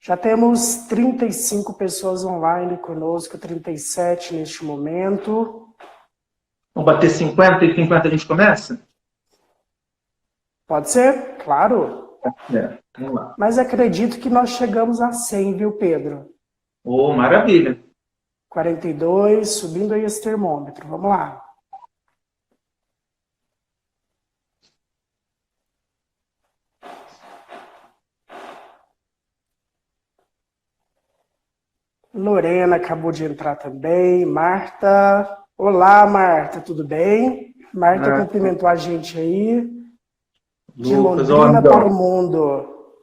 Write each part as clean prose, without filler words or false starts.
Já temos 35 pessoas online conosco, 37 neste momento. Vamos bater 50 e 50 a gente começa? Pode ser? Claro. Vamos lá. Mas acredito que nós chegamos a 100, viu, Pedro? Oh, maravilha. 42, subindo aí esse termômetro. Vamos lá. Lorena acabou de entrar também. Marta. Olá, Marta, tudo bem? Marta cumprimentou a gente aí. De Lucas, Londrina para o mundo.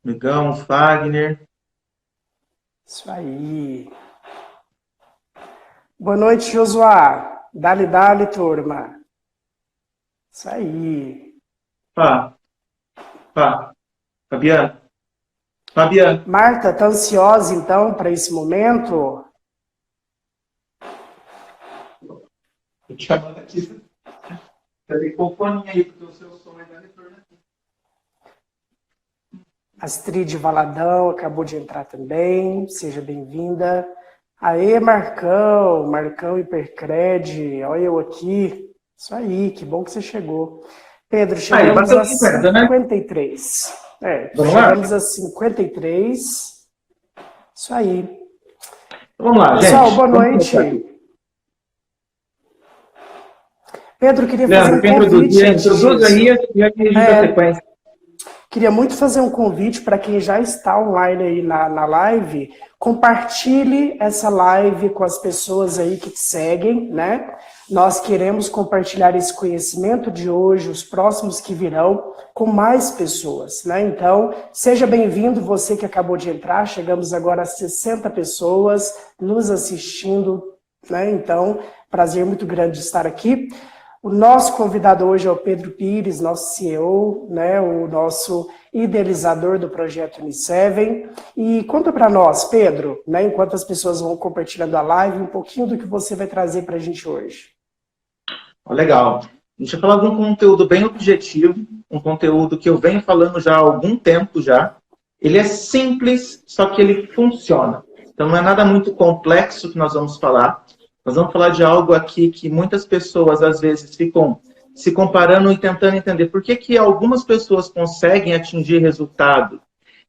Migão, Fagner. Isso aí. Boa noite, Josuá. Dale, turma. Isso aí. Fabiano. Marta, tá ansiosa, então, para esse momento? Tô te chamando aqui. Você com o fone aí, porque o seu som é da retorno aqui. Astrid Valadão acabou de entrar também. Seja bem-vinda. Aê, Marcão Hipercred. Olha eu aqui. Isso aí, que bom que você chegou. Pedro, chegamos a 53. Né? Chegamos a 53. Isso aí. Vamos lá, pessoal, gente. Boa noite. Pedro, queria fazer um convite. Introduz aí e a gente dá sequência. Queria muito fazer um convite para quem já está online aí na live. Compartilhe essa live com as pessoas aí que te seguem, né? Nós queremos compartilhar esse conhecimento de hoje, os próximos que virão, com mais pessoas, né? Então, seja bem-vindo, você que acabou de entrar. Chegamos agora a 60 pessoas nos assistindo, né? Então, prazer muito grande de estar aqui. O nosso convidado hoje é o Pedro Pires, nosso CEO, né, o nosso idealizador do projeto Uni7. E conta para nós, Pedro, né, enquanto as pessoas vão compartilhando a live, um pouquinho do que você vai trazer para a gente hoje. Legal. A gente vai falar de um conteúdo bem objetivo, um conteúdo que eu venho falando já há algum tempo já. Ele é simples, só que ele funciona. Então não é nada muito complexo que nós vamos falar. Nós vamos falar de algo aqui que muitas pessoas, às vezes, ficam se comparando e tentando entender por que algumas pessoas conseguem atingir resultado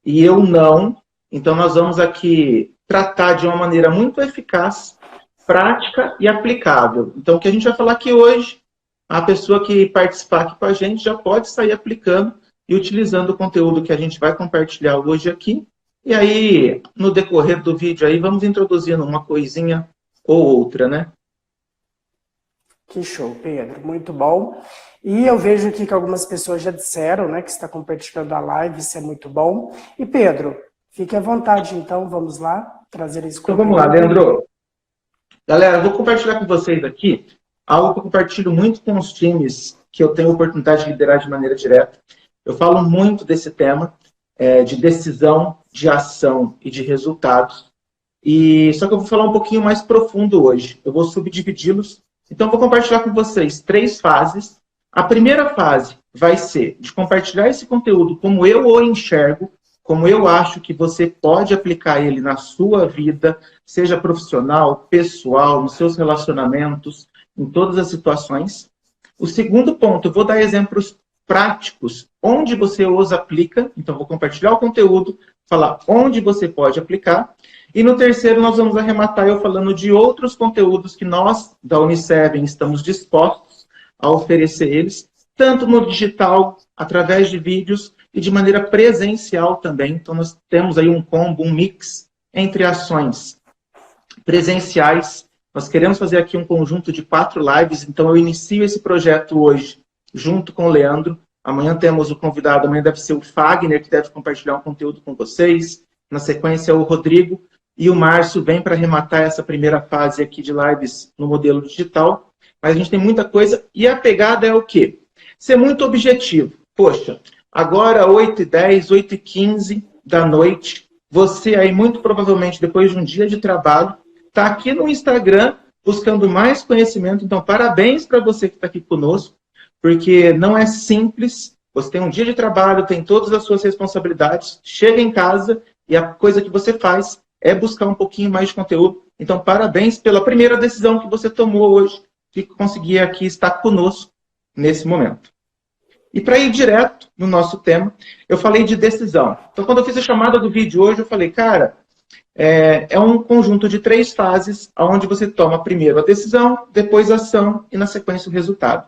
e eu não. Então, nós vamos aqui tratar de uma maneira muito eficaz, prática e aplicável. Então, o que a gente vai falar aqui hoje, a pessoa que participar aqui com a gente já pode sair aplicando e utilizando o conteúdo que a gente vai compartilhar hoje aqui. E aí, no decorrer do vídeo, aí vamos introduzindo uma coisinha ou outra, né? Que show, Pedro. Muito bom. E eu vejo aqui que algumas pessoas já disseram, né, que está compartilhando a live, isso é muito bom. E Pedro, fique à vontade, então, vamos lá, trazer esse conteúdo. Então vamos lá, Leandro. Galera, eu vou compartilhar com vocês aqui algo que eu compartilho muito com os times que eu tenho a oportunidade de liderar de maneira direta. Eu falo muito desse tema de decisão, de ação e de resultados. Só que eu vou falar um pouquinho mais profundo hoje. Eu vou subdividi-los. Então, eu vou compartilhar com vocês 3 fases. A primeira fase vai ser de compartilhar esse conteúdo como eu o enxergo, como eu acho que você pode aplicar ele na sua vida, seja profissional, pessoal, nos seus relacionamentos, em todas as situações. O segundo ponto, eu vou dar exemplos práticos, onde você os aplica. Então, eu vou compartilhar o conteúdo, falar onde você pode aplicar. E no terceiro, nós vamos arrematar eu falando de outros conteúdos que nós, da Uni7, estamos dispostos a oferecer eles, tanto no digital, através de vídeos, e de maneira presencial também. Então, nós temos aí um combo, um mix entre ações presenciais. Nós queremos fazer aqui um conjunto de 4 lives, então eu inicio esse projeto hoje, junto com o Leandro. Amanhã temos o convidado, amanhã deve ser o Fagner, que deve compartilhar um conteúdo com vocês. Na sequência, o Rodrigo. E o Márcio vem para arrematar essa primeira fase aqui de lives no modelo digital. Mas a gente tem muita coisa. E a pegada é o quê? Ser muito objetivo. Poxa, agora 8h10, 8h15 da noite, você aí muito provavelmente depois de um dia de trabalho, está aqui no Instagram buscando mais conhecimento. Então, parabéns para você que está aqui conosco, porque não é simples. Você tem um dia de trabalho, tem todas as suas responsabilidades, chega em casa E a coisa que você faz é buscar um pouquinho mais de conteúdo. Então, parabéns pela primeira decisão que você tomou hoje, de conseguir aqui estar conosco nesse momento. E para ir direto no nosso tema, eu falei de decisão. Então, quando eu fiz a chamada do vídeo hoje, eu falei, cara, é um conjunto de 3 fases, onde você toma primeiro a decisão, depois a ação e, na sequência, o resultado.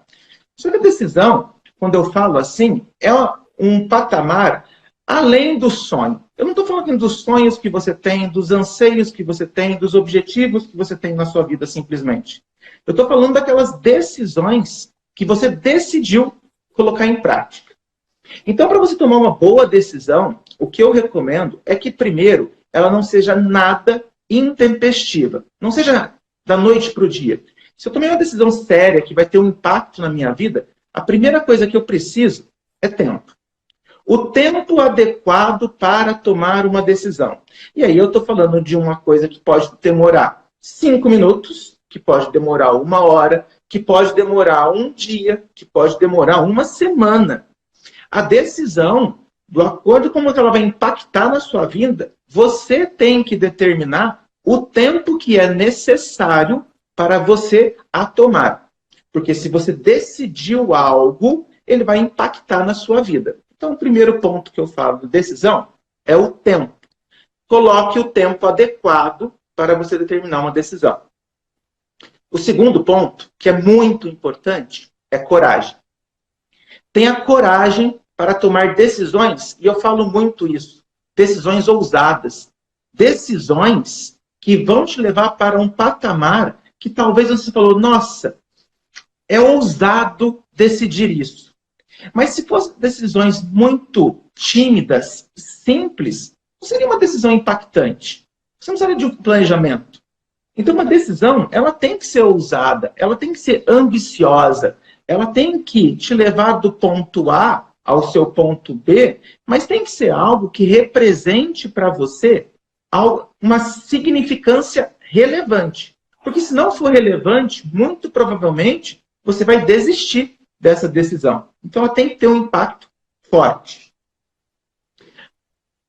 Só que a decisão, quando eu falo assim, é um patamar além do sonho. Eu não estou falando dos sonhos que você tem, dos anseios que você tem, dos objetivos que você tem na sua vida, simplesmente. Eu estou falando daquelas decisões que você decidiu colocar em prática. Então, para você tomar uma boa decisão, o que eu recomendo é que, primeiro, ela não seja nada intempestiva. Não seja da noite para o dia. Se eu tomei uma decisão séria que vai ter um impacto na minha vida, a primeira coisa que eu preciso é tempo. O tempo adequado para tomar uma decisão. E aí eu estou falando de uma coisa que pode demorar 5 minutos, que pode demorar 1 hora, que pode demorar 1 dia, que pode demorar 1 semana. A decisão, do acordo com como ela vai impactar na sua vida, você tem que determinar o tempo que é necessário para você a tomar. Porque se você decidiu algo, ele vai impactar na sua vida. Então, o primeiro ponto que eu falo de decisão é o tempo. Coloque o tempo adequado para você determinar uma decisão. O segundo ponto, que é muito importante, é coragem. Tenha coragem para tomar decisões, e eu falo muito isso, decisões ousadas. Decisões que vão te levar para um patamar que talvez você falou, nossa, é ousado decidir isso. Mas se fossem decisões muito tímidas, simples, não seria uma decisão impactante. Você não precisaria de um planejamento. Então, uma decisão, ela tem que ser ousada, ela tem que ser ambiciosa, ela tem que te levar do ponto A ao seu ponto B, mas tem que ser algo que represente para você uma significância relevante. Porque se não for relevante, muito provavelmente, você vai desistir dessa decisão. Então, ela tem que ter um impacto forte.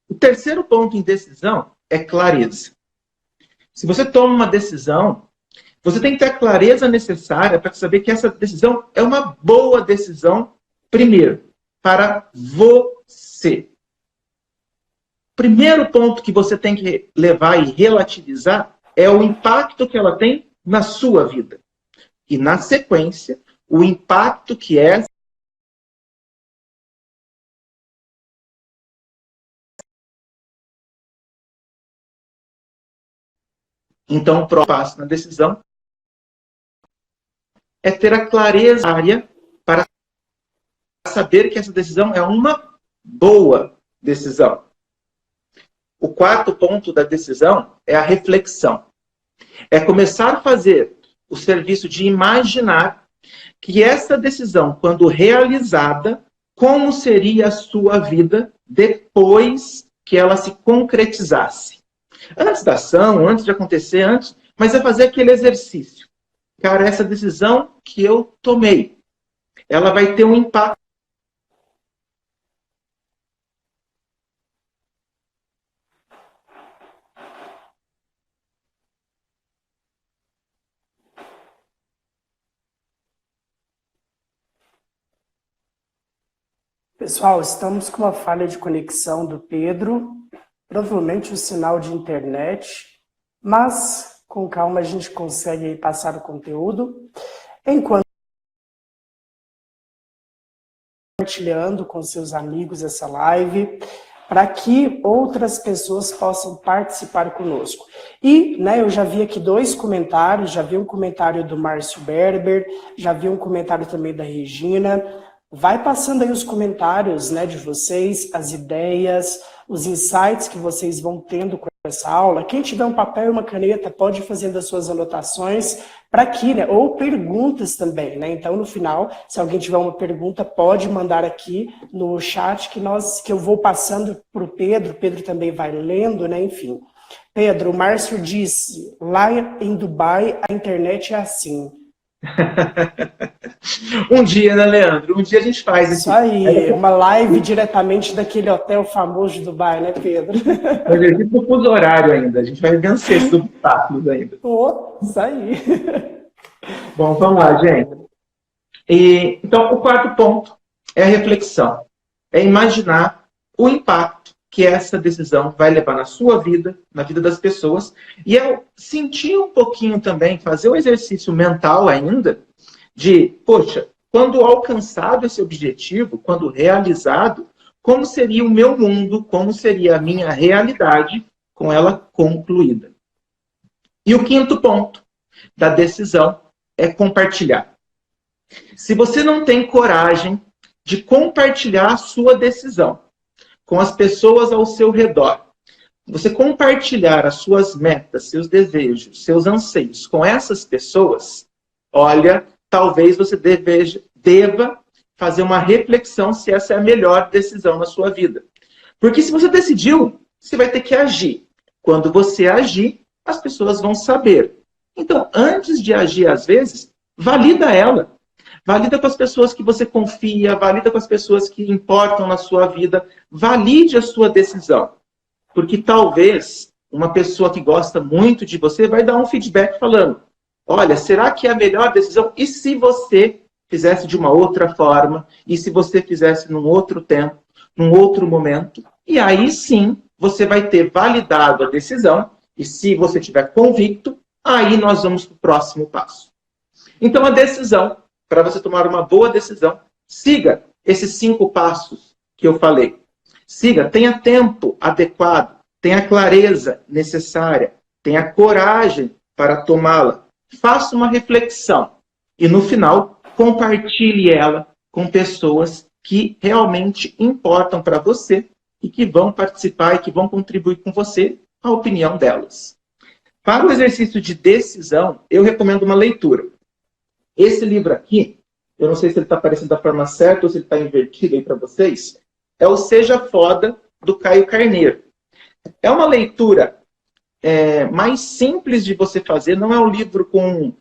O terceiro ponto em decisão é clareza. Se você toma uma decisão, você tem que ter a clareza necessária para saber que essa decisão é uma boa decisão, primeiro, para você. Primeiro ponto que você tem que levar e relativizar é o impacto que ela tem na sua vida. E, na sequência, o impacto que é então, o próximo passo na decisão é ter a clareza área para saber que essa decisão é uma boa decisão. O quarto ponto da decisão é a reflexão. É começar a fazer o serviço de imaginar que essa decisão, quando realizada, como seria a sua vida depois que ela se concretizasse. Antes da ação, antes de acontecer, mas é fazer aquele exercício. Cara, essa decisão que eu tomei, ela vai ter um impacto. Pessoal, estamos com uma falha de conexão do Pedro, provavelmente o sinal de internet, mas com calma a gente consegue passar o conteúdo. Enquanto compartilhando com seus amigos essa live, para que outras pessoas possam participar conosco. E eu já vi aqui 2 comentários, já vi um comentário do Márcio Berber, já vi um comentário também da Regina. Vai passando aí os comentários de vocês, as ideias, os insights que vocês vão tendo com essa aula. Quem tiver um papel e uma caneta pode ir fazendo as suas anotações para aqui, ou perguntas também, Então, no final, se alguém tiver uma pergunta, pode mandar aqui no chat que eu vou passando para o Pedro também vai lendo, Enfim. Pedro, o Márcio disse, lá em Dubai a internet é assim. Um dia, né, Leandro? Um dia a gente faz Isso aí, uma live diretamente daquele hotel famoso de Dubai, né, Pedro? Mas existe o fuso horário ainda. A gente vai vencer esses obstáculos ainda. Pô, isso aí. Bom, vamos lá, gente. Então, o quarto ponto é a reflexão. É imaginar o impacto que essa decisão vai levar na sua vida, na vida das pessoas, e é sentir um pouquinho também, fazer o exercício mental ainda, de, poxa, quando alcançado esse objetivo, quando realizado, como seria o meu mundo, como seria a minha realidade com ela concluída. E o quinto ponto da decisão é compartilhar. Se você não tem coragem de compartilhar a sua decisão com as pessoas ao seu redor, você compartilhar as suas metas, seus desejos, seus anseios com essas pessoas, olha, talvez você deva fazer uma reflexão se essa é a melhor decisão na sua vida. Porque se você decidiu, você vai ter que agir. Quando você agir, as pessoas vão saber. Então, antes de agir, às vezes, valida ela. Valida com as pessoas que você confia, valida com as pessoas que importam na sua vida. Valide a sua decisão. Porque talvez uma pessoa que gosta muito de você vai dar um feedback falando, olha, será que é a melhor decisão? E se você fizesse de uma outra forma? E se você fizesse num outro tempo, num outro momento? E aí sim, você vai ter validado a decisão. E se você tiver convicto, aí nós vamos para o próximo passo. Então, a decisão, para você tomar uma boa decisão, siga esses 5 passos que eu falei. Siga, tenha tempo adequado, tenha clareza necessária, tenha coragem para tomá-la. Faça uma reflexão e, no final, compartilhe ela com pessoas que realmente importam para você e que vão participar e que vão contribuir com você a opinião delas. Para o exercício de decisão, eu recomendo uma leitura. Esse livro aqui, eu não sei se ele está aparecendo da forma certa ou se ele está invertido aí para vocês, é o Seja Foda, do Caio Carneiro. É uma leitura mais simples de você fazer, não é um livro com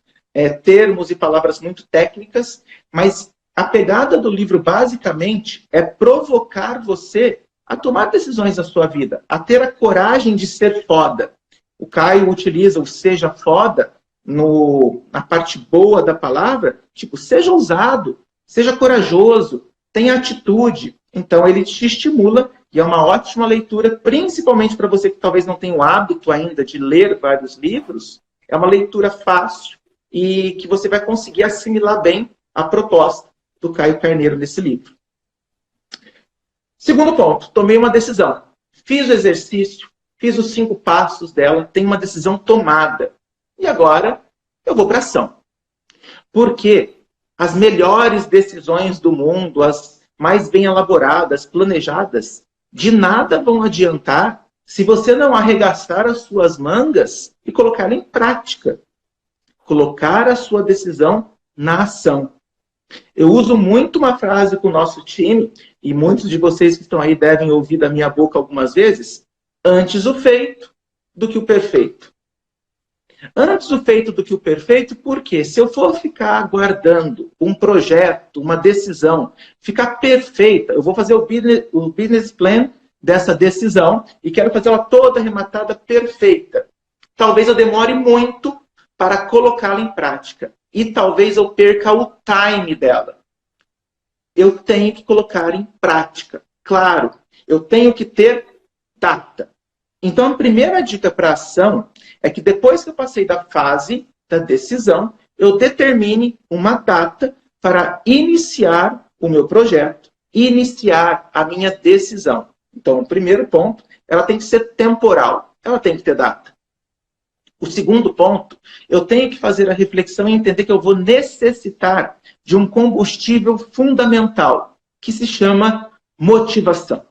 termos e palavras muito técnicas, mas a pegada do livro, basicamente, é provocar você a tomar decisões na sua vida, a ter a coragem de ser foda. O Caio utiliza o Seja Foda na parte boa da palavra, tipo, seja ousado, seja corajoso, tenha atitude. Então, ele te estimula e é uma ótima leitura, principalmente para você que talvez não tenha o hábito ainda de ler vários livros. É uma leitura fácil e que você vai conseguir assimilar bem a proposta do Caio Carneiro nesse livro. Segundo ponto, tomei uma decisão. Fiz o exercício, fiz os 5 passos dela, tenho uma decisão tomada. E agora eu vou para ação. Porque as melhores decisões do mundo, as mais bem elaboradas, planejadas, de nada vão adiantar se você não arregaçar as suas mangas e colocar em prática. Colocar a sua decisão na ação. Eu uso muito uma frase com o nosso time, e muitos de vocês que estão aí devem ouvir da minha boca algumas vezes, antes o feito do que o perfeito. Antes o feito do que o perfeito, porque se eu for ficar aguardando um projeto, uma decisão, ficar perfeita, eu vou fazer o business plan dessa decisão e quero fazer ela toda arrematada, perfeita. Talvez eu demore muito para colocá-la em prática e talvez eu perca o time dela. Eu tenho que colocar em prática. Claro, eu tenho que ter data. Então, a primeira dica para a ação é que depois que eu passei da fase da decisão, eu determine uma data para iniciar o meu projeto, iniciar a minha decisão. Então, o primeiro ponto, ela tem que ser temporal, ela tem que ter data. O segundo ponto, eu tenho que fazer a reflexão e entender que eu vou necessitar de um combustível fundamental, que se chama motivação.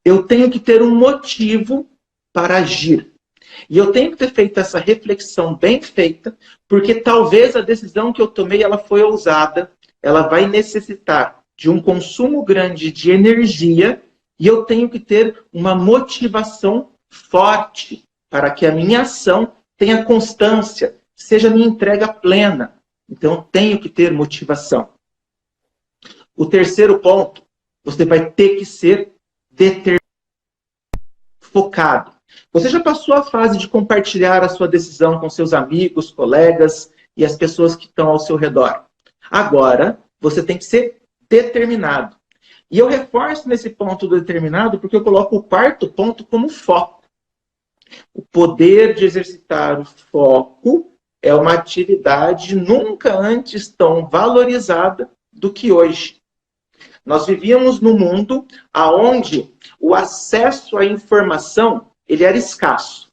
Eu tenho que ter um motivo para agir. E eu tenho que ter feito essa reflexão bem feita, porque talvez a decisão que eu tomei ela foi ousada, ela vai necessitar de um consumo grande de energia, e eu tenho que ter uma motivação forte para que a minha ação tenha constância, seja minha entrega plena. Então, eu tenho que ter motivação. O terceiro ponto, você vai ter que ser determinado, focado. Você já passou a fase de compartilhar a sua decisão com seus amigos, colegas e as pessoas que estão ao seu redor. Agora, você tem que ser determinado. E eu reforço nesse ponto do determinado porque eu coloco o quarto ponto como foco. O poder de exercitar o foco é uma atividade nunca antes tão valorizada do que hoje. Nós vivíamos num mundo onde o acesso à informação ele era escasso.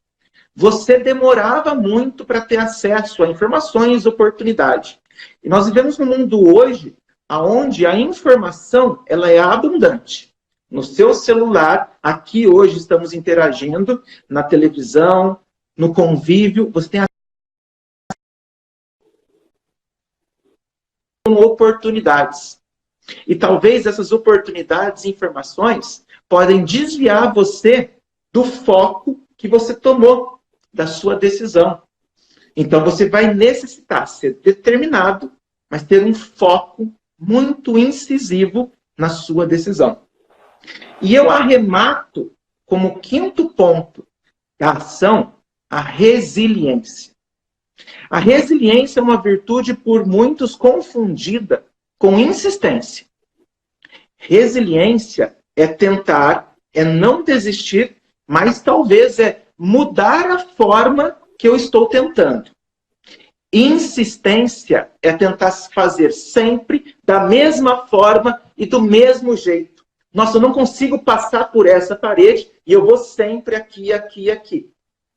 Você demorava muito para ter acesso a informações e oportunidade. E nós vivemos num mundo hoje onde a informação ela é abundante. No seu celular, aqui hoje estamos interagindo, na televisão, no convívio, você tem oportunidades. E talvez essas oportunidades e informações podem desviar você do foco que você tomou, da sua decisão. Então você vai necessitar ser determinado, mas ter um foco muito incisivo na sua decisão. E eu arremato como quinto ponto da ação a resiliência. A resiliência é uma virtude por muitos confundida com insistência. Resiliência é tentar, é não desistir, mas talvez é mudar a forma que eu estou tentando. Insistência é tentar fazer sempre da mesma forma e do mesmo jeito. Nossa, eu não consigo passar por essa parede e eu vou sempre aqui, aqui, aqui.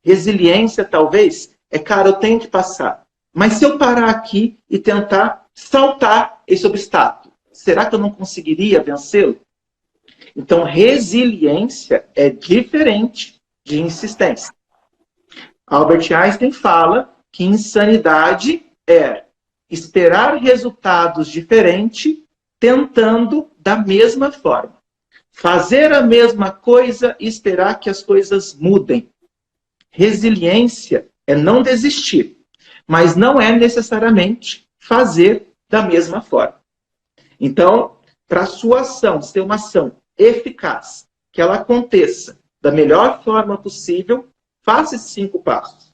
Resiliência, talvez, cara, eu tenho que passar. Mas se eu parar aqui e tentar saltar esse obstáculo, será que eu não conseguiria vencê-lo? Então, resiliência é diferente de insistência. Albert Einstein fala que insanidade é esperar resultados diferentes tentando da mesma forma. Fazer a mesma coisa e esperar que as coisas mudem. Resiliência é não desistir, mas não é necessariamente fazer da mesma forma. Então, para a sua ação ser uma ação eficaz, que ela aconteça da melhor forma possível, faça esses 5 passos.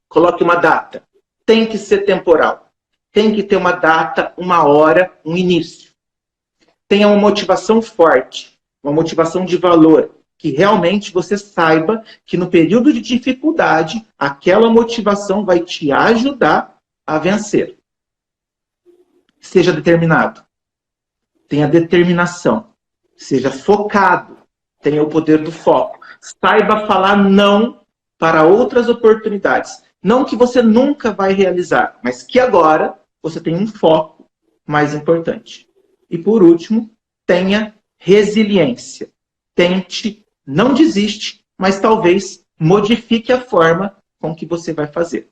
Coloque uma data. Tem que ser temporal. Tem que ter uma data, uma hora, um início. Tenha uma motivação forte, uma motivação de valor, que realmente você saiba que no período de dificuldade, aquela motivação vai te ajudar a vencer. Seja determinado. Tenha determinação. Seja focado. Tenha o poder do foco. Saiba falar não para outras oportunidades. Não que você nunca vai realizar, mas que agora você tem um foco mais importante. E por último, tenha resiliência. Tente, não desiste, mas talvez modifique a forma com que você vai fazer.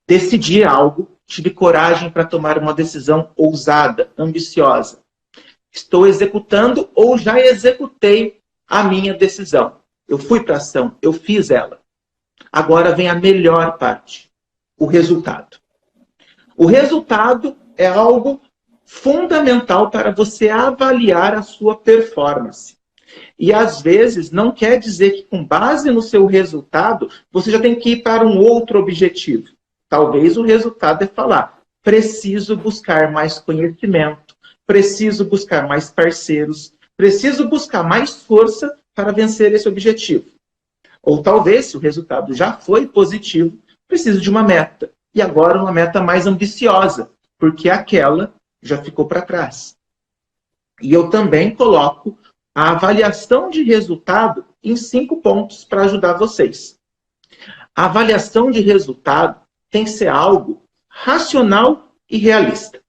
Decidi algo, tive coragem para tomar uma decisão ousada, ambiciosa. Estou executando ou já executei a minha decisão. Eu fui para a ação, eu fiz ela. Agora vem a melhor parte, o resultado. O resultado é algo fundamental para você avaliar a sua performance. E às vezes não quer dizer que com base no seu resultado, você já tem que ir para um outro objetivo. Talvez o resultado é falar, preciso buscar mais conhecimento, preciso buscar mais parceiros, preciso buscar mais força para vencer esse objetivo. Ou talvez, se o resultado já foi positivo, preciso de uma meta. E agora uma meta mais ambiciosa, porque aquela já ficou para trás. E eu também coloco a avaliação de resultado em 5 pontos para ajudar vocês. A avaliação de resultado tem que ser algo racional e realista.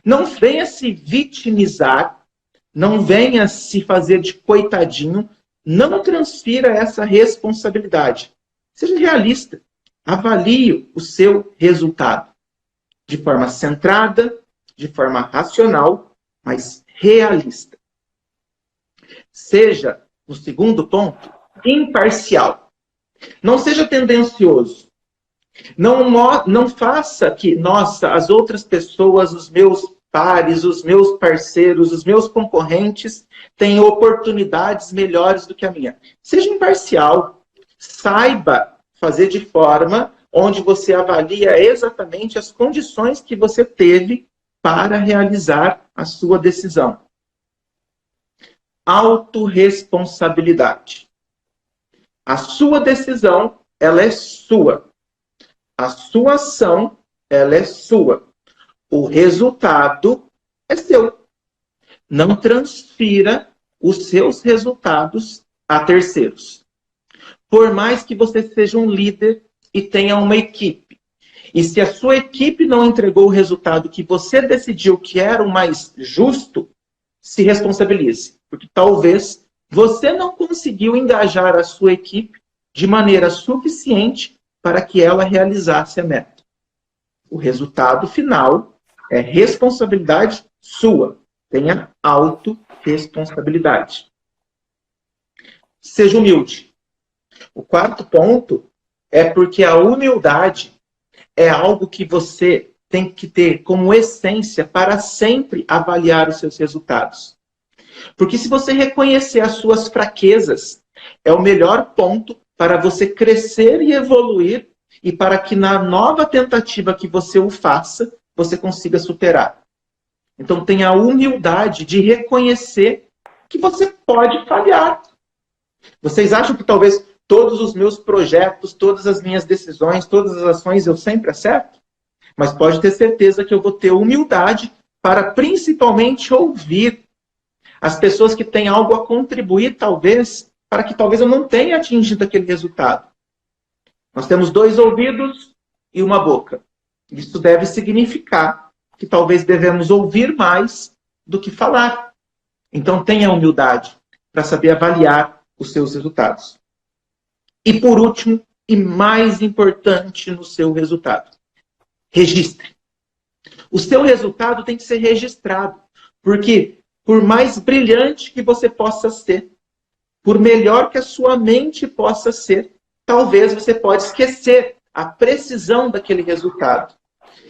Não venha se vitimizar, não venha se fazer de coitadinho, não transfira essa responsabilidade. Seja realista. Avalie o seu resultado de forma centrada, de forma racional, mas realista. Seja, no segundo ponto, imparcial. Não seja tendencioso. Não faça que, nossa, as outras pessoas, os meus pares, os meus parceiros, os meus concorrentes têm oportunidades melhores do que a minha. Seja imparcial. Saiba fazer de forma onde você avalia exatamente as condições que você teve para realizar a sua decisão. Autorresponsabilidade. A sua decisão, ela é sua. A sua ação, ela é sua. O resultado é seu. Não transfira os seus resultados a terceiros. Por mais que você seja um líder e tenha uma equipe, e se a sua equipe não entregou o resultado que você decidiu que era o mais justo, se responsabilize. Porque talvez você não conseguiu engajar a sua equipe de maneira suficiente para que ela realizasse a meta. O resultado final é responsabilidade sua. Tenha autorresponsabilidade. Seja humilde. O quarto ponto é porque a humildade é algo que você tem que ter como essência para sempre avaliar os seus resultados. Porque se você reconhecer as suas fraquezas, é o melhor ponto para você crescer e evoluir e para que na nova tentativa que você o faça, você consiga superar. Então tenha a humildade de reconhecer que você pode falhar. Vocês acham que talvez todos os meus projetos, todas as minhas decisões, todas as ações eu sempre acerto? Mas pode ter certeza que eu vou ter humildade para principalmente ouvir as pessoas que têm algo a contribuir, talvez, para que talvez eu não tenha atingido aquele resultado. Nós temos 2 ouvidos e uma boca. Isso deve significar que talvez devemos ouvir mais do que falar. Então tenha humildade para saber avaliar os seus resultados. E por último, e mais importante no seu resultado, registre. O seu resultado tem que ser registrado, porque por mais brilhante que você possa ser, por melhor que a sua mente possa ser, talvez você pode esquecer a precisão daquele resultado.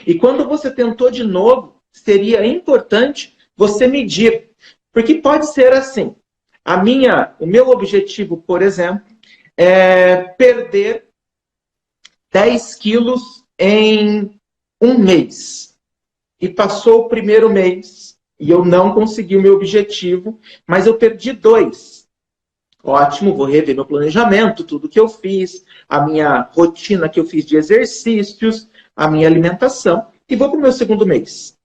E quando você tentou de novo, seria importante você medir. Porque pode ser assim. O meu objetivo, por exemplo, é perder 10 quilos em um mês. E passou o primeiro mês e eu não consegui o meu objetivo, mas eu perdi 2. Ótimo, vou rever meu planejamento, tudo que eu fiz, a minha rotina que eu fiz de exercícios, a minha alimentação, e vou para o meu segundo mês.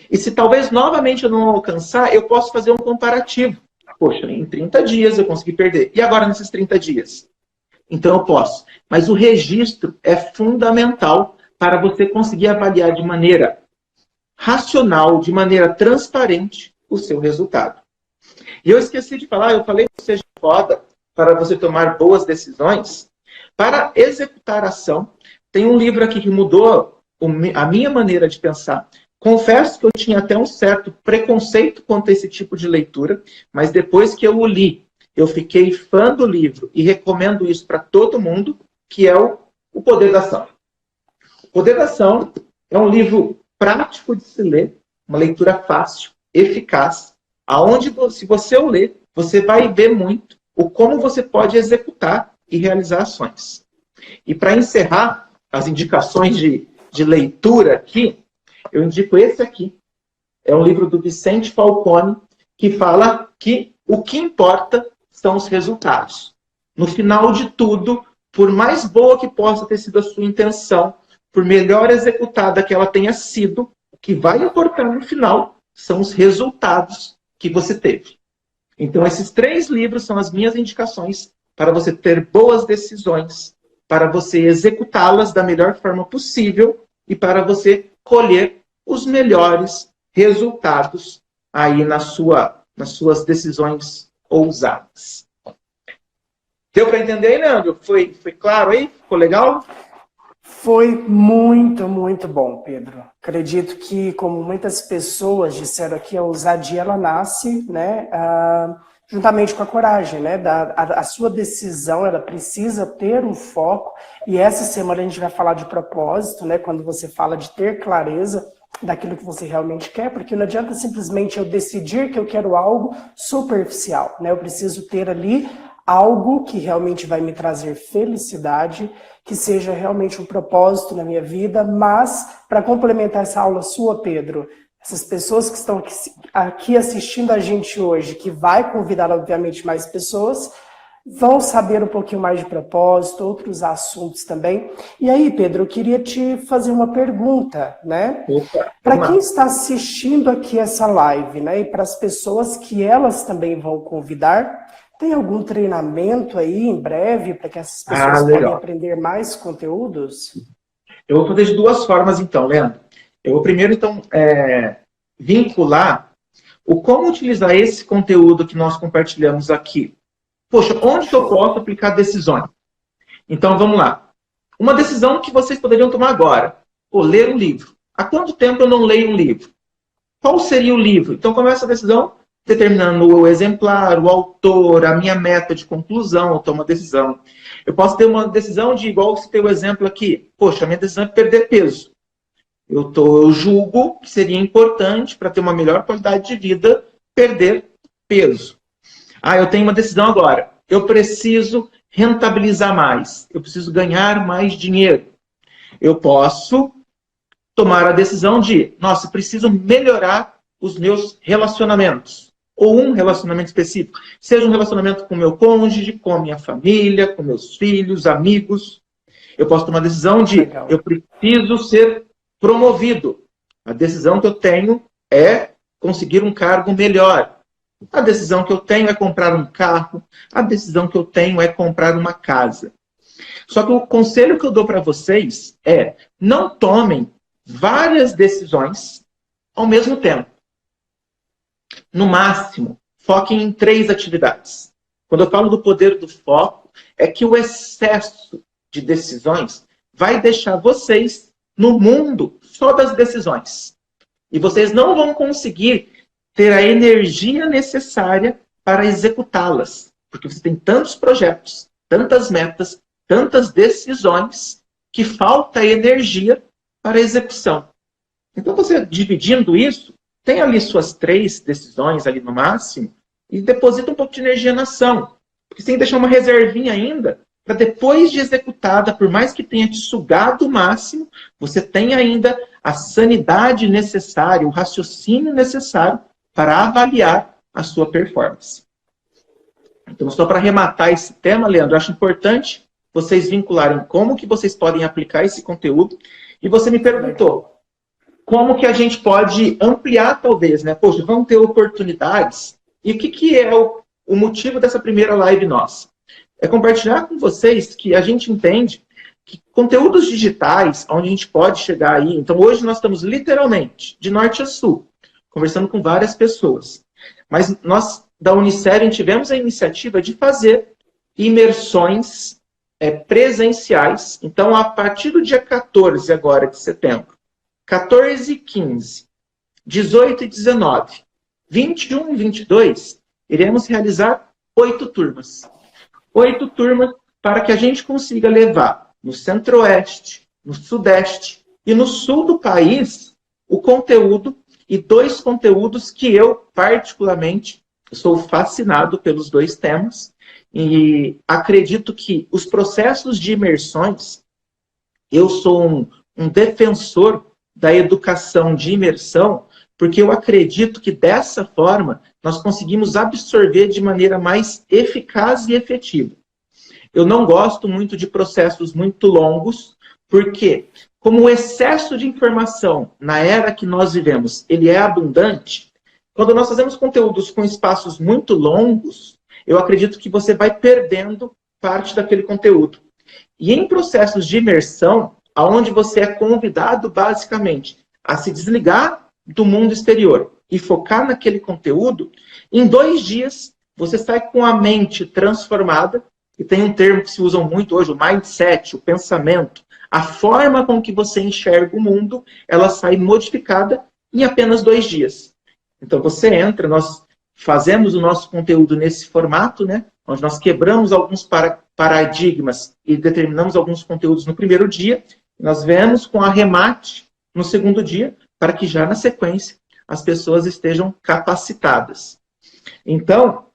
E se talvez novamente eu não alcançar, eu posso fazer um comparativo. Poxa, em 30 dias eu consegui perder. E agora nesses 30 dias? Então eu posso. Mas o registro é fundamental para você conseguir avaliar de maneira racional, de maneira transparente, o seu resultado. E eu esqueci de falar, eu falei que seja foda para você tomar boas decisões. Para executar a ação, tem um livro aqui que mudou a minha maneira de pensar. Confesso que eu tinha até um certo preconceito quanto a esse tipo de leitura, mas depois que eu o li, eu fiquei fã do livro e recomendo isso para todo mundo, que é o Poder da Ação. O Poder da Ação é um livro prático de se ler, uma leitura fácil, eficaz, aonde, se você o ler, você vai ver muito o como você pode executar e realizar ações. E para encerrar as indicações de leitura aqui, eu indico esse aqui. É um livro do Vicente Falcone, que fala que o que importa são os resultados. No final de tudo, por mais boa que possa ter sido a sua intenção, por melhor executada que ela tenha sido, o que vai importar no final são os resultados que você teve. Então, esses 3 livros são as minhas indicações para você ter boas decisões, para você executá-las da melhor forma possível e para você colher os melhores resultados aí nas suas decisões ousadas. Deu para entender aí, Leandro? Foi claro aí? Ficou legal? Foi muito, muito bom, Pedro. Acredito que, como muitas pessoas disseram aqui, a ousadia ela nasce, né, Juntamente com a coragem, né? A sua decisão, ela precisa ter um foco. E essa semana a gente vai falar de propósito, né? Quando você fala de ter clareza daquilo que você realmente quer, porque não adianta simplesmente eu decidir que eu quero algo superficial, né? Eu preciso ter ali algo que realmente vai me trazer felicidade, que seja realmente um propósito na minha vida, mas para complementar essa aula sua, Pedro, essas pessoas que estão aqui assistindo a gente hoje, que vai convidar, obviamente, mais pessoas, vão saber um pouquinho mais de propósito, outros assuntos também. E aí, Pedro, eu queria te fazer uma pergunta, né? Para quem está assistindo aqui essa live, né? E para as pessoas que elas também vão convidar, tem algum treinamento aí em breve para que essas pessoas possam aprender mais conteúdos? Eu vou fazer de duas formas, então, Leandro. Eu vou primeiro, então, vincular o como utilizar esse conteúdo que nós compartilhamos aqui. Poxa, onde que eu posso aplicar decisões? Então, vamos lá. Uma decisão que vocês poderiam tomar agora. Ler um livro. Há quanto tempo eu não leio um livro? Qual seria o livro? Então, começa a decisão determinando o exemplar, o autor, a minha meta de conclusão, eu tomo a decisão. Eu posso ter uma decisão de, igual você tem o exemplo aqui, poxa, a minha decisão é perder peso. Eu julgo que seria importante, para ter uma melhor qualidade de vida, perder peso. Eu tenho uma decisão agora. Eu preciso rentabilizar mais. Eu preciso ganhar mais dinheiro. Eu posso tomar a decisão de, nossa, preciso melhorar os meus relacionamentos. Ou um relacionamento específico. Seja um relacionamento com o meu cônjuge, com a minha família, com meus filhos, amigos. Eu posso tomar a decisão de, eu preciso ser promovido. A decisão que eu tenho é conseguir um cargo melhor. A decisão que eu tenho é comprar um carro. A decisão que eu tenho é comprar uma casa. Só que o conselho que eu dou para vocês é, não tomem várias decisões ao mesmo tempo. No máximo, foquem em 3 atividades. Quando eu falo do poder do foco, é que o excesso de decisões vai deixar vocês no mundo só das decisões. E vocês não vão conseguir ter a energia necessária para executá-las. Porque você tem tantos projetos, tantas metas, tantas decisões, que falta energia para a execução. Então, você dividindo isso, tem ali suas 3 decisões ali no máximo, e deposita um pouco de energia na ação. Porque você tem que deixar uma reservinha ainda, para depois de executada, por mais que tenha te sugado o máximo, você tem ainda a sanidade necessária, o raciocínio necessário para avaliar a sua performance. Então, só para arrematar esse tema, Leandro, acho importante vocês vincularem como que vocês podem aplicar esse conteúdo. E você me perguntou, como que a gente pode ampliar, talvez, né? Poxa, vamos ter oportunidades. E o que é o motivo dessa primeira live nossa? É compartilhar com vocês que a gente entende que conteúdos digitais, onde a gente pode chegar aí... Então, hoje nós estamos literalmente, de norte a sul, conversando com várias pessoas. Mas nós, da Uniceren, tivemos a iniciativa de fazer imersões presenciais. Então, a partir do dia 14 agora de setembro, 14 e 15, 18 e 19, 21 e 22, iremos realizar 8 turmas. 8 turmas para que a gente consiga levar no centro-oeste, no sudeste e no sul do país o conteúdo e 2 conteúdos que eu, particularmente, sou fascinado pelos 2 temas e acredito que os processos de imersões, eu sou um defensor da educação de imersão, porque eu acredito que dessa forma nós conseguimos absorver de maneira mais eficaz e efetiva. Eu não gosto muito de processos muito longos, porque como o excesso de informação na era que nós vivemos, ele é abundante, quando nós fazemos conteúdos com espaços muito longos, eu acredito que você vai perdendo parte daquele conteúdo. E em processos de imersão, onde você é convidado, basicamente, a se desligar do mundo exterior e focar naquele conteúdo, em 2 dias, você sai com a mente transformada, e tem um termo que se usa muito hoje, o mindset, o pensamento, a forma com que você enxerga o mundo, ela sai modificada em apenas 2 dias. Então, você entra, nós fazemos o nosso conteúdo nesse formato, né? Onde nós quebramos alguns paradigmas e determinamos alguns conteúdos no primeiro dia. Nós vemos com arremate no segundo dia, para que já na sequência as pessoas estejam capacitadas. Então,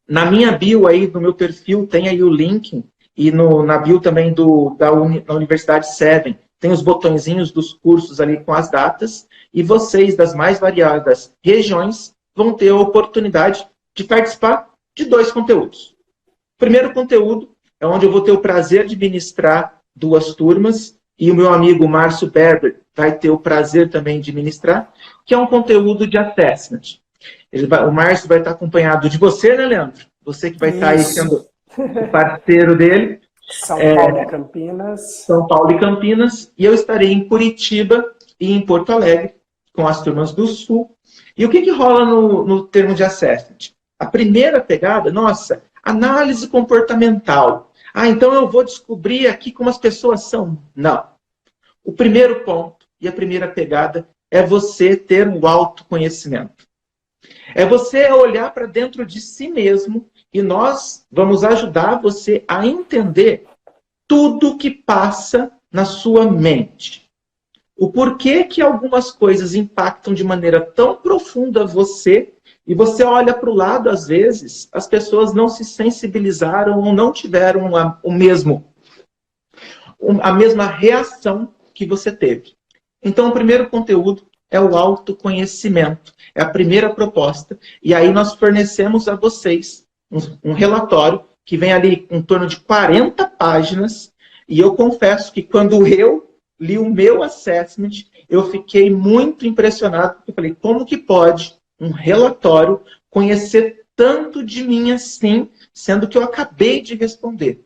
na minha bio aí, no meu perfil, tem aí o link, e na bio também da Universidade Seven, tem os botõezinhos dos cursos ali com as datas, e vocês das mais variadas regiões vão ter a oportunidade de participar de 2 conteúdos. O primeiro conteúdo é onde eu vou ter o prazer de ministrar 2 turmas, e o meu amigo Márcio Berber vai ter o prazer também de ministrar, que é um conteúdo de assessment. O Márcio vai estar acompanhado de você, né, Leandro? Você que vai estar aí sendo o parceiro dele. São Paulo e Campinas. São Paulo e Campinas. E eu estarei em Curitiba e em Porto Alegre, com as turmas do Sul. E o que rola no termo de assessment? A primeira pegada, nossa, análise comportamental. Então eu vou descobrir aqui como as pessoas são. Não. O primeiro ponto e a primeira pegada é você ter um autoconhecimento. É você olhar para dentro de si mesmo e nós vamos ajudar você a entender tudo que passa na sua mente. O porquê que algumas coisas impactam de maneira tão profunda você e você olha para o lado, às vezes, as pessoas não se sensibilizaram ou não tiveram a mesma reação que você teve. Então, o primeiro conteúdo é o autoconhecimento. É a primeira proposta. E aí nós fornecemos a vocês um relatório que vem ali em torno de 40 páginas. E eu confesso que quando eu li o meu assessment, eu fiquei muito impressionado, porque eu falei, como que pode um relatório conhecer tanto de mim assim, sendo que eu acabei de responder?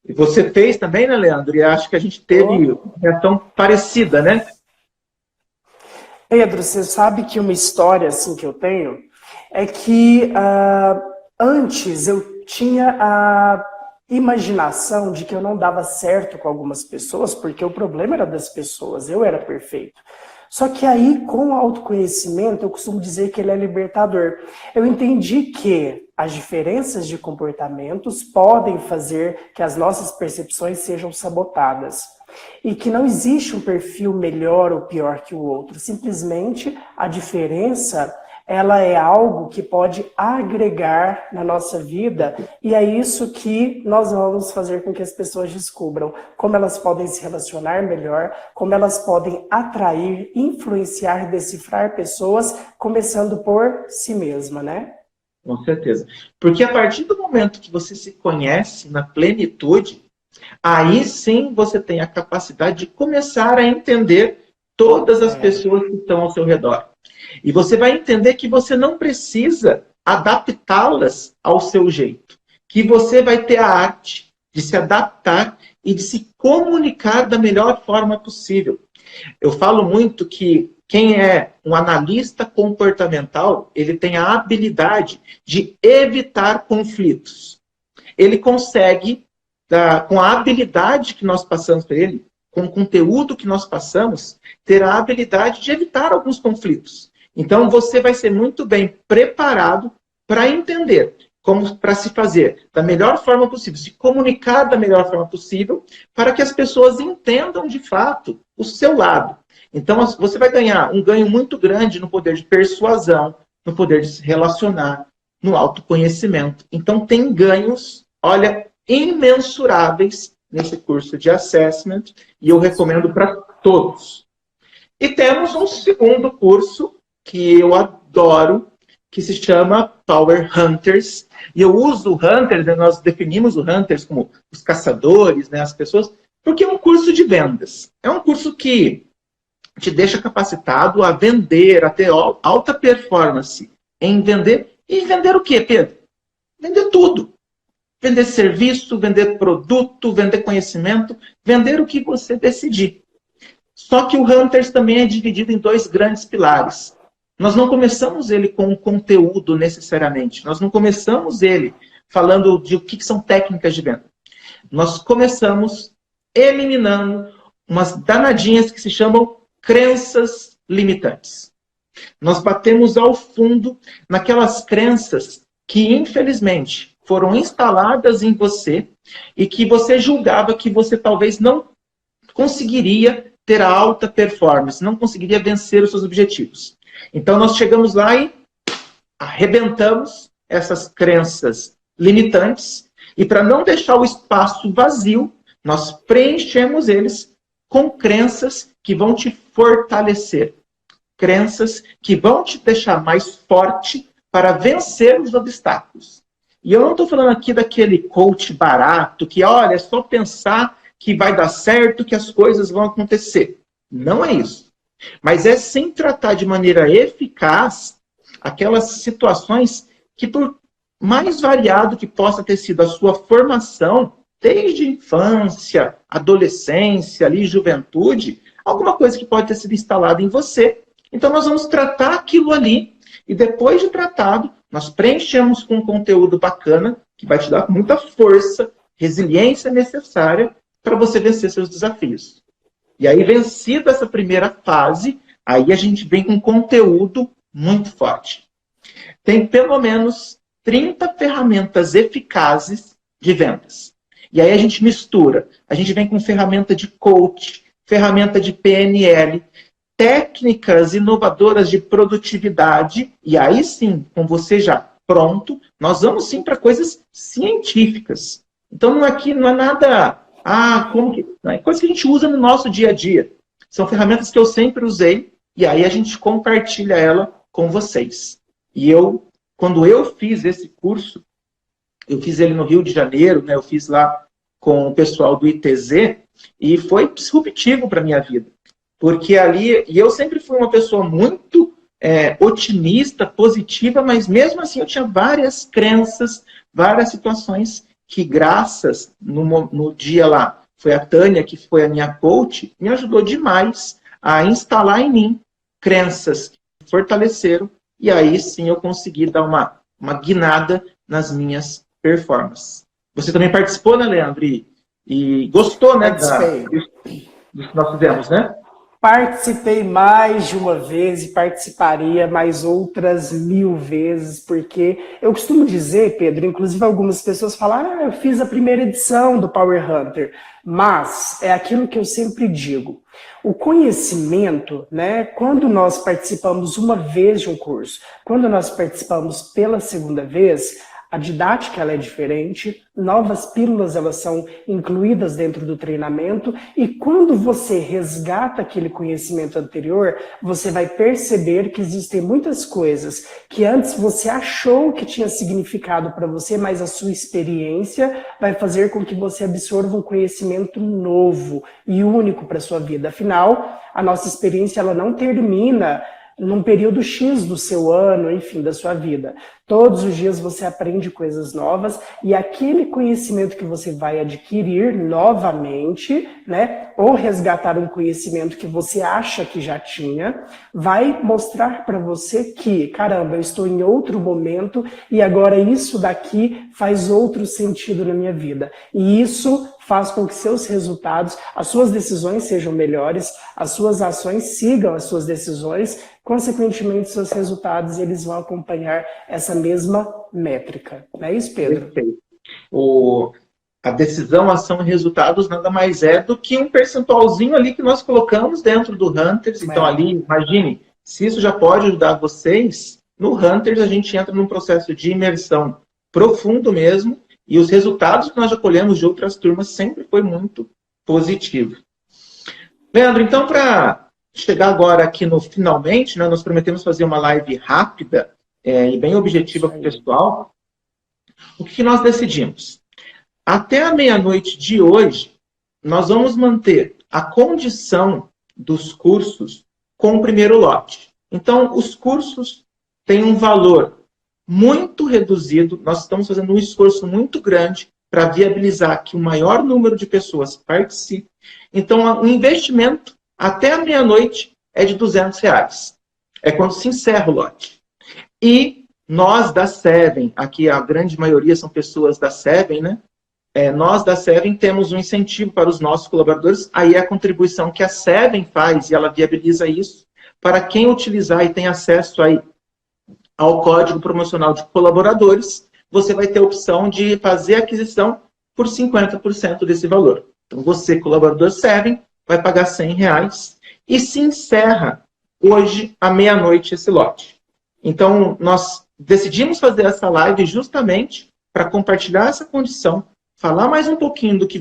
E você fez também, né, Leandro? E acho que a gente teve uma reação parecida, né? Pedro, você sabe que uma história assim que eu tenho é que antes eu tinha a imaginação de que eu não dava certo com algumas pessoas, porque o problema era das pessoas, eu era perfeito. Só que aí, com o autoconhecimento, eu costumo dizer que ele é libertador. Eu entendi que as diferenças de comportamentos podem fazer que as nossas percepções sejam sabotadas. E que não existe um perfil melhor ou pior que o outro. Simplesmente a diferença, ela é algo que pode agregar na nossa vida, e é isso que nós vamos fazer com que as pessoas descubram como elas podem se relacionar melhor, como elas podem atrair, influenciar, decifrar pessoas, começando por si mesma, né? Com certeza. Porque a partir do momento que você se conhece na plenitude, aí sim você tem a capacidade de começar a entender todas as pessoas que estão ao seu redor. E você vai entender que você não precisa adaptá-las ao seu jeito. Que você vai ter a arte de se adaptar e de se comunicar da melhor forma possível. Eu falo muito que quem é um analista comportamental, ele tem a habilidade de evitar conflitos. Ele consegue, com a habilidade que nós passamos para ele, com o conteúdo que nós passamos, ter a habilidade de evitar alguns conflitos. Então, você vai ser muito bem preparado para entender como para se fazer da melhor forma possível, se comunicar da melhor forma possível, para que as pessoas entendam de fato o seu lado. Então, você vai ganhar um ganho muito grande no poder de persuasão, no poder de se relacionar, no autoconhecimento. Então, tem ganhos, olha, imensuráveis nesse curso de assessment, e eu recomendo para todos. E temos um segundo curso que eu adoro, que se chama Power Hunters. E eu uso o Hunters, né, nós definimos o Hunters como os caçadores, né, as pessoas, porque é um curso de vendas. É um curso que te deixa capacitado a vender, a ter alta performance em vender. E vender o quê, Pedro? Vender tudo. Vender serviço, vender produto, vender conhecimento, vender o que você decidir. Só que o Hunters também é dividido em 2 grandes pilares. Nós não começamos ele com o conteúdo necessariamente. Nós não começamos ele falando de o que são técnicas de venda. Nós começamos eliminando umas danadinhas que se chamam crenças limitantes. Nós batemos ao fundo naquelas crenças que, infelizmente, foram instaladas em você e que você julgava que você talvez não conseguiria ter a alta performance, não conseguiria vencer os seus objetivos. Então, nós chegamos lá e arrebentamos essas crenças limitantes e, para não deixar o espaço vazio, nós preenchemos eles com crenças que vão te fortalecer, crenças que vão te deixar mais forte para vencer os obstáculos. E eu não estou falando aqui daquele coach barato que, olha, é só pensar que vai dar certo, que as coisas vão acontecer. Não é isso. Mas é sim tratar de maneira eficaz aquelas situações que, por mais variado que possa ter sido a sua formação, desde infância, adolescência, ali, juventude, alguma coisa que pode ter sido instalada em você. Então nós vamos tratar aquilo ali e depois de tratado, nós preenchemos com um conteúdo bacana que vai te dar muita força, resiliência necessária para você vencer seus desafios. E aí, vencida essa primeira fase, aí a gente vem com conteúdo muito forte. Tem pelo menos 30 ferramentas eficazes de vendas. E aí a gente mistura. A gente vem com ferramenta de coach, ferramenta de PNL, técnicas inovadoras de produtividade. E aí sim, com você já pronto, nós vamos sim para coisas científicas. Então não é nada... não é coisa que a gente usa no nosso dia a dia. São ferramentas que eu sempre usei e aí a gente compartilha ela com vocês. E quando eu fiz esse curso, eu fiz ele no Rio de Janeiro, né? Eu fiz lá com o pessoal do ITZ e foi disruptivo para a minha vida. Porque ali, e eu sempre fui uma pessoa muito otimista, positiva, mas mesmo assim eu tinha várias crenças, várias situações que graças no dia lá, foi a Tânia, que foi a minha coach, me ajudou demais a instalar em mim crenças que fortaleceram, e aí sim eu consegui dar uma guinada nas minhas performances. Você também participou, né, Leandro? E gostou, né, do que nós fizemos, né? Participei mais de uma vez e participaria mais outras 1000 vezes, porque eu costumo dizer, Pedro, inclusive algumas pessoas falam, eu fiz a primeira edição do Power Hunter, mas é aquilo que eu sempre digo. O conhecimento, né, quando nós participamos uma vez de um curso, quando nós participamos pela segunda vez, a didática ela é diferente, novas pílulas elas são incluídas dentro do treinamento e quando você resgata aquele conhecimento anterior, você vai perceber que existem muitas coisas que antes você achou que tinha significado para você, mas a sua experiência vai fazer com que você absorva um conhecimento novo e único para a sua vida. Afinal, a nossa experiência ela não termina num período X do seu ano, enfim, da sua vida. Todos os dias você aprende coisas novas e aquele conhecimento que você vai adquirir novamente, né, ou resgatar um conhecimento que você acha que já tinha, vai mostrar para você que, caramba, eu estou em outro momento e agora isso daqui faz outro sentido na minha vida. E isso faz com que seus resultados, as suas decisões sejam melhores, as suas ações sigam as suas decisões, consequentemente seus resultados eles vão acompanhar essa mesma métrica. Não é isso, Pedro? Perfeito. A decisão, ação e resultados nada mais é do que um percentualzinho ali que nós colocamos dentro do Hunters. Então ali, imagine, se isso já pode ajudar vocês, no Hunters a gente entra num processo de imersão profundo mesmo, e os resultados que nós já colhemos de outras turmas sempre foi muito positivo. Leandro, então para chegar agora aqui no finalmente, né, nós prometemos fazer uma live rápida e bem objetiva para o pessoal. O que nós decidimos? Até a meia-noite de hoje, nós vamos manter a condição dos cursos com o primeiro lote. Então, os cursos têm um valor muito reduzido, nós estamos fazendo um esforço muito grande para viabilizar que o maior número de pessoas participe. Então, o investimento até a meia-noite é de R$200. É quando se encerra o lote. E nós da Seven, aqui a grande maioria são pessoas da Seven, né? Nós da Seven temos um incentivo para os nossos colaboradores, aí é a contribuição que a Seven faz e ela viabiliza isso, para quem utilizar e tem acesso aí ao código promocional de colaboradores, você vai ter a opção de fazer a aquisição por 50% desse valor. Então, você, colaborador Seven, vai pagar R$100 e se encerra hoje, à meia-noite, esse lote. Então, nós decidimos fazer essa live justamente para compartilhar essa condição, falar mais um pouquinho do que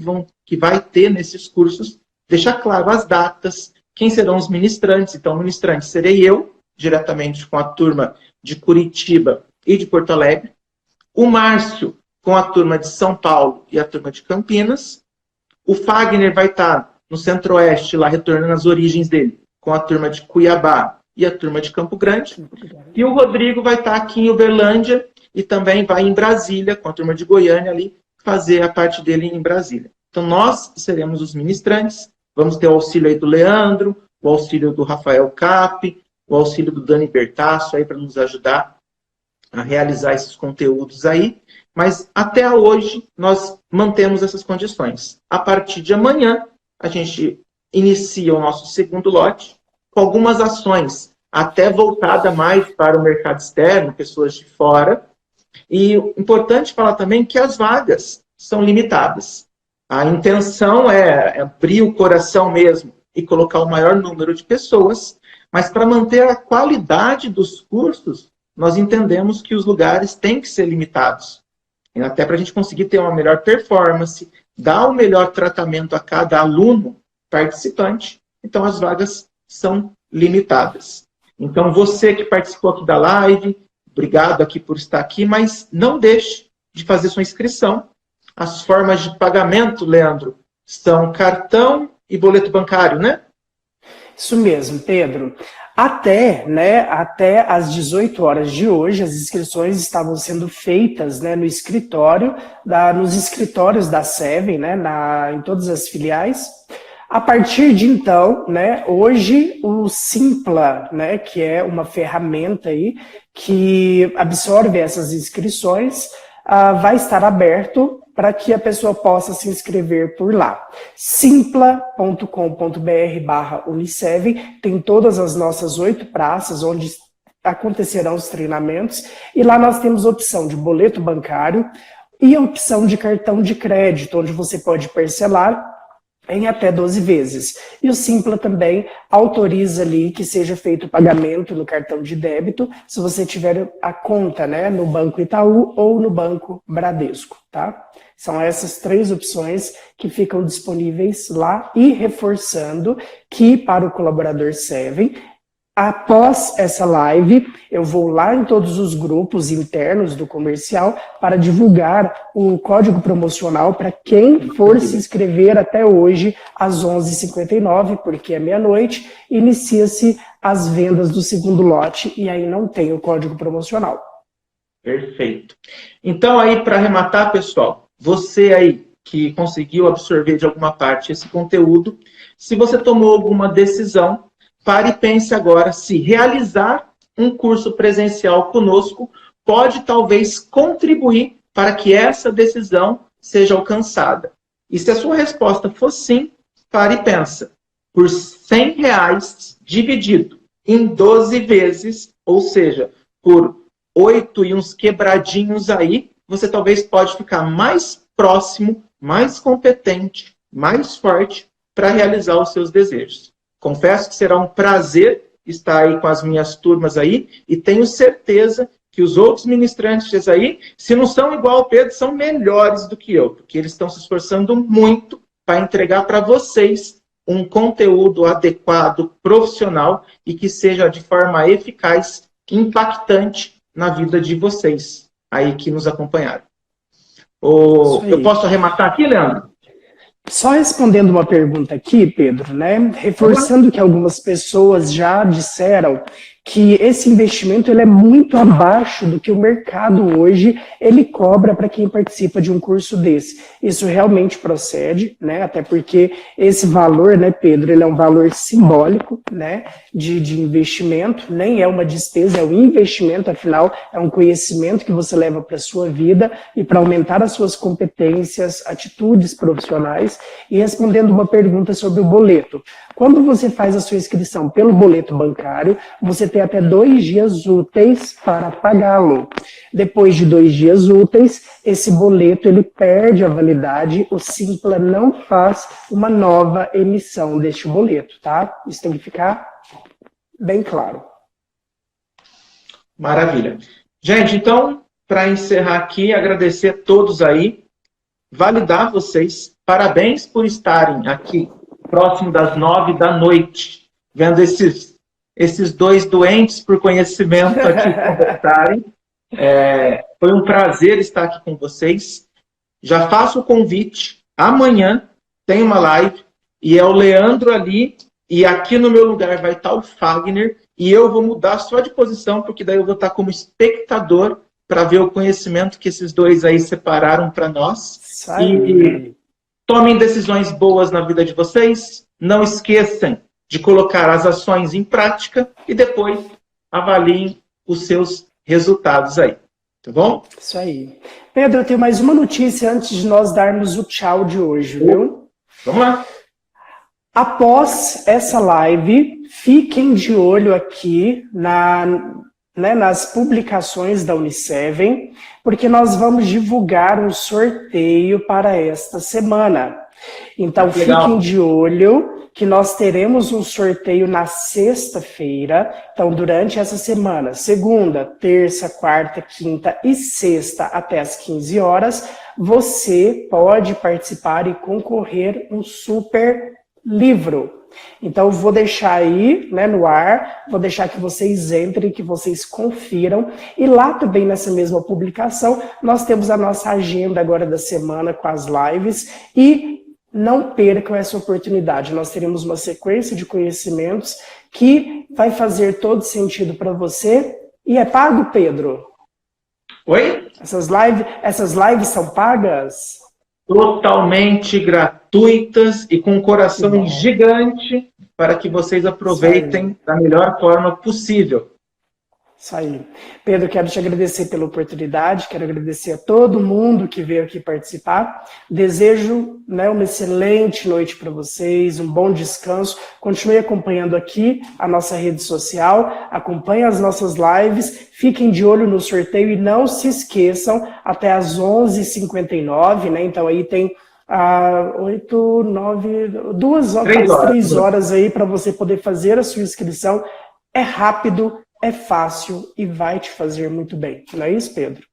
vai ter nesses cursos, deixar claro as datas, quem serão os ministrantes. Então, ministrante serei eu, diretamente com a turma de Curitiba e de Porto Alegre. O Márcio, com a turma de São Paulo e a turma de Campinas. O Fagner vai estar no Centro-Oeste, lá retornando às origens dele, com a turma de Cuiabá e a turma de Campo Grande. E o Rodrigo vai estar aqui em Uberlândia e também vai em Brasília, com a turma de Goiânia ali, fazer a parte dele em Brasília. Então, nós seremos os ministrantes, vamos ter o auxílio aí do Leandro, o auxílio do Rafael Cap, o auxílio do Dani Bertasso aí para nos ajudar a realizar esses conteúdos aí. Mas até hoje nós mantemos essas condições. A partir de amanhã, a gente inicia o nosso segundo lote com algumas ações, até voltada mais para o mercado externo, pessoas de fora. E importante falar também que as vagas são limitadas. A intenção é abrir o coração mesmo e colocar o maior número de pessoas, mas para manter a qualidade dos cursos, nós entendemos que os lugares têm que ser limitados. E até para a gente conseguir ter uma melhor performance, dar o melhor tratamento a cada aluno participante, então as vagas são limitadas. Então você que participou aqui da live, obrigado aqui por estar aqui, mas não deixe de fazer sua inscrição. As formas de pagamento, Leandro, são cartão e boleto bancário, né? Isso mesmo, Pedro. Até às 18 horas de hoje, as inscrições estavam sendo feitas, né, no escritório, nos escritórios da Seven, né, em todas as filiais. A partir de então, né, hoje o Simpla, né, que é uma ferramenta aí que absorve essas inscrições, vai estar aberto para que a pessoa possa se inscrever por lá. simpla.com.br/Uniseven tem todas as nossas 8 praças onde acontecerão os treinamentos, e lá nós temos a opção de boleto bancário e a opção de cartão de crédito, onde você pode parcelar em até 12 vezes. E o Simpla também autoriza ali que seja feito o pagamento no cartão de débito, se você tiver a conta, né, no Banco Itaú ou no Banco Bradesco, tá? São essas 3 opções que ficam disponíveis lá, e reforçando que para o colaborador Seven, após essa live, eu vou lá em todos os grupos internos do comercial para divulgar o código promocional para quem for se inscrever até hoje, às 11h59, porque é meia-noite, inicia-se as vendas do segundo lote e aí não tem o código promocional. Perfeito. Então aí, para arrematar, pessoal, você aí que conseguiu absorver de alguma parte esse conteúdo, se você tomou alguma decisão, pare e pense agora se realizar um curso presencial conosco pode talvez contribuir para que essa decisão seja alcançada. E se a sua resposta for sim, pare e pensa. Por R$100 dividido em 12 vezes, ou seja, por 8 e uns quebradinhos aí, você talvez pode ficar mais próximo, mais competente, mais forte para realizar os seus desejos. Confesso que será um prazer estar aí com as minhas turmas aí, e tenho certeza que os outros ministrantes aí, se não são igual ao Pedro, são melhores do que eu, porque eles estão se esforçando muito para entregar para vocês um conteúdo adequado, profissional, e que seja de forma eficaz, impactante na vida de vocês aí que nos acompanharam. Eu posso arrematar aqui, Leandro? Só respondendo uma pergunta aqui, Pedro, né? Reforçando que algumas pessoas já disseram que esse investimento ele é muito abaixo do que o mercado hoje ele cobra para quem participa de um curso desse. Isso realmente procede, né? Até porque esse valor, né, Pedro, ele é um valor simbólico, né, de investimento, nem é uma despesa, é um investimento, afinal, é um conhecimento que você leva para a sua vida e para aumentar as suas competências, atitudes profissionais. E respondendo uma pergunta sobre o boleto. Quando você faz a sua inscrição pelo boleto bancário, você tem até 2 dias úteis para pagá-lo. Depois de 2 dias úteis, esse boleto ele perde a validade, o Simpla não faz uma nova emissão deste boleto, tá? Isso tem que ficar bem claro. Maravilha. Gente, então, para encerrar aqui, agradecer a todos aí, validar vocês, parabéns por estarem aqui próximo das 9 da noite, vendo esses dois doentes por conhecimento aqui conversarem. Foi um prazer estar aqui com vocês. Já faço o convite, amanhã tem uma live, e é o Leandro ali, e aqui no meu lugar vai estar o Fagner, e eu vou mudar só de posição, porque daí eu vou estar como espectador para ver o conhecimento que esses dois aí separaram para nós. E tomem decisões boas na vida de vocês. Não esqueçam de colocar as ações em prática e depois avaliem os seus resultados aí. Tá bom? Isso aí. Pedro, eu tenho mais uma notícia antes de nós darmos o tchau de hoje, viu? Vamos lá. Após essa live, fiquem de olho aqui nas publicações da Uniseven, porque nós vamos divulgar um sorteio para esta semana. Então, fiquem de olho que nós teremos um sorteio na sexta-feira. Então, durante essa semana, segunda, terça, quarta, quinta e sexta, até às 15 horas, você pode participar e concorrer um super livro. Então, eu vou deixar aí, né, no ar, vou deixar que vocês entrem, que vocês confiram. E lá também, nessa mesma publicação, nós temos a nossa agenda agora da semana com as lives. E não percam essa oportunidade. Nós teremos uma sequência de conhecimentos que vai fazer todo sentido para você. E é pago, Pedro? Oi? Essas lives são pagas? Totalmente gratuitas e com um coração gigante para que vocês aproveitem da melhor forma possível. Isso aí. Pedro, quero te agradecer pela oportunidade, quero agradecer a todo mundo que veio aqui participar. Desejo, né, uma excelente noite para vocês, um bom descanso. Continue acompanhando aqui a nossa rede social, acompanhe as nossas lives, fiquem de olho no sorteio e não se esqueçam, até às 11h59, né? Então aí tem 8, 9, 3 horas aí para você poder fazer a sua inscrição. É rápido, é fácil e vai te fazer muito bem. Não é isso, Pedro?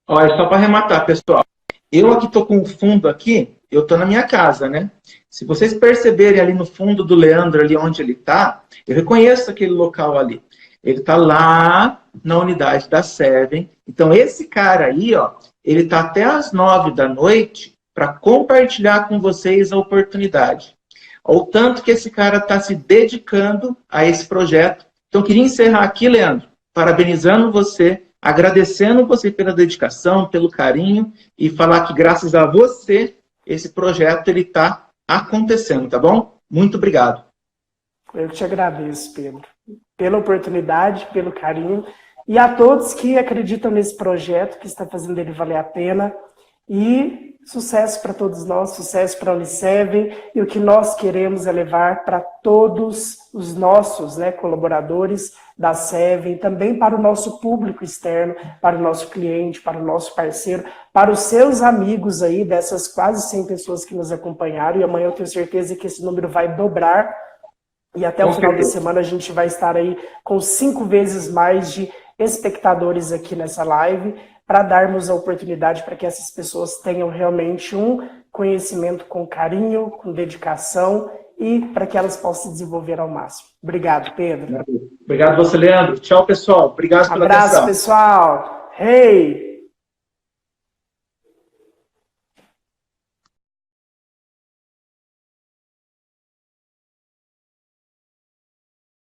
Olha, só para arrematar, pessoal. Eu aqui estou com o fundo aqui, eu estou na minha casa, né? Se vocês perceberem ali no fundo do Leandro, ali onde ele está, eu reconheço aquele local ali. Ele está lá na unidade da Seven. Então, esse cara aí, ó, ele está até às 9 da noite para compartilhar com vocês a oportunidade. O tanto que esse cara está se dedicando a esse projeto. Então, queria encerrar aqui, Leandro, parabenizando você, agradecendo você pela dedicação, pelo carinho e falar que graças a você, esse projeto ele está acontecendo, tá bom? Muito obrigado. Eu te agradeço, Pedro, pela oportunidade, pelo carinho e a todos que acreditam nesse projeto, que está fazendo ele valer a pena. E sucesso para todos nós, sucesso para a Uniseven, e o que nós queremos é levar para todos os nossos, né, colaboradores da Seven, também para o nosso público externo, para o nosso cliente, para o nosso parceiro, para os seus amigos aí, dessas quase 100 pessoas que nos acompanharam, e amanhã eu tenho certeza que esse número vai dobrar, e até o final da semana a gente vai estar aí com 5 vezes mais de espectadores aqui nessa live, para darmos a oportunidade para que essas pessoas tenham realmente um conhecimento com carinho, com dedicação e para que elas possam se desenvolver ao máximo. Obrigado, Pedro. Obrigado você, Leandro. Tchau, pessoal. Obrigado pela atenção. Abraço, pessoal. Hey!